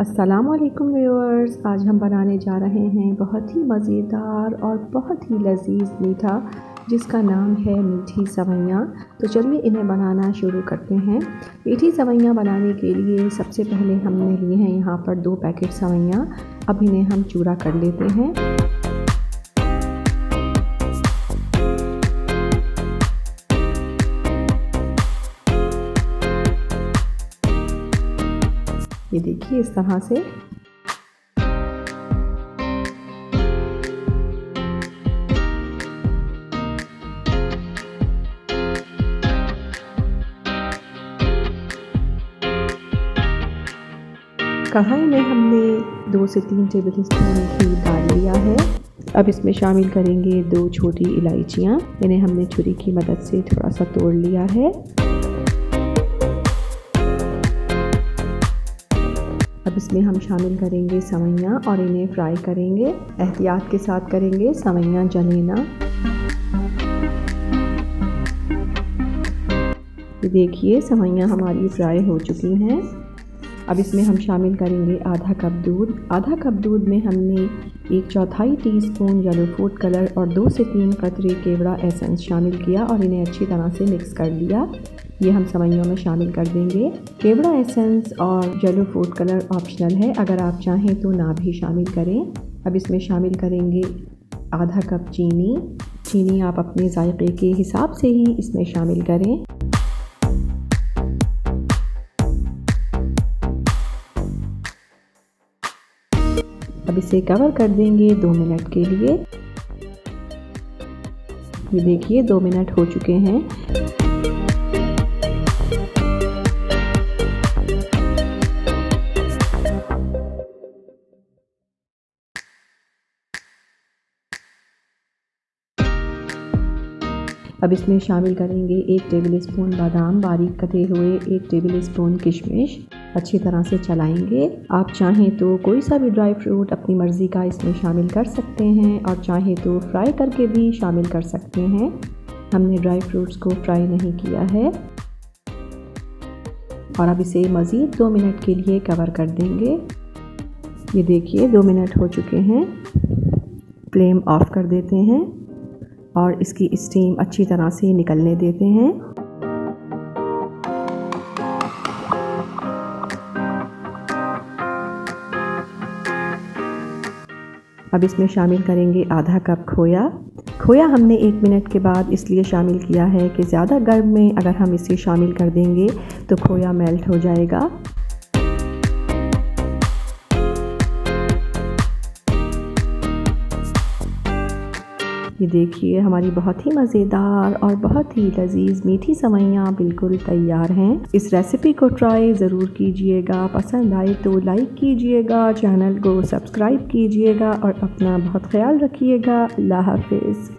अस्सलामुअलैकुम व्यूअर्स, आज हम बनाने जा रहे हैं बहुत ही मज़ेदार और बहुत ही लजीज मीठा जिसका नाम है मीठी सवैयाँ। तो चलिए इन्हें बनाना शुरू करते हैं। मीठी सवैयाँ बनाने के लिए सबसे पहले हमने लिए हैं यहाँ पर 2 पैकेट सवैयाँ। अब इन्हें हम चूरा कर लेते हैं। ये देखिए इस तरह से। कढ़ाई में हमने 2 से 3 टेबल स्पून घी डाल लिया है। अब इसमें शामिल करेंगे 2 छोटी इलायचियाँ। इन्हें हमने छुरी की मदद से थोड़ा सा तोड़ लिया है। अब इसमें हम शामिल करेंगे सवैयाँ और इन्हें फ्राई करेंगे। एहतियात के साथ करेंगे, सवैयाँ जले ना। ये देखिए सवैयाँ हमारी फ्राई हो चुकी हैं। अब इसमें हम शामिल करेंगे आधा कप दूध। आधा कप दूध में हमने 1/4 टीस्पून येलो फूड कलर और 2 से 3 कतरे केवड़ा एसेंस शामिल किया और इन्हें अच्छी तरह से मिक्स कर लिया। ये हम सवैयों में शामिल कर देंगे। केवड़ा एसेंस और येलो फूड कलर ऑप्शनल है, अगर आप चाहें तो ना भी शामिल करें। अब इसमें शामिल करेंगे आधा कप चीनी। चीनी आप अपने जायके के हिसाब से ही इसमें शामिल करें। अब इसे कवर कर देंगे 2 मिनट के लिए। ये देखिए 2 मिनट हो चुके हैं। अब इसमें शामिल करेंगे 1 टेबल स्पून बादाम बारीक कटे हुए, 1 टेबल स्पून किशमिश। अच्छी तरह से चलाएंगे। आप चाहें तो कोई सा भी ड्राई फ्रूट अपनी मर्ज़ी का इसमें शामिल कर सकते हैं और चाहें तो फ्राई करके भी शामिल कर सकते हैं। हमने ड्राई फ्रूट्स को फ्राई नहीं किया है। और अब इसे मज़ीद 2 मिनट के लिए कवर कर देंगे। ये देखिए 2 मिनट हो चुके हैं। फ्लेम ऑफ कर देते हैं और इसकी स्टीम अच्छी तरह से निकलने देते हैं। अब इसमें शामिल करेंगे आधा कप खोया। खोया हमने 1 मिनट के बाद इसलिए शामिल किया है कि ज़्यादा गर्म में अगर हम इसे शामिल कर देंगे तो खोया मेल्ट हो जाएगा। ये देखिए हमारी बहुत ही मज़ेदार और बहुत ही लजीज मीठी सवैयाँ बिल्कुल तैयार हैं। इस रेसिपी को ट्राई ज़रूर कीजिएगा। पसंद आए तो लाइक कीजिएगा, चैनल को सब्सक्राइब कीजिएगा और अपना बहुत ख्याल रखिएगा। अल्लाह हाफ़िज़।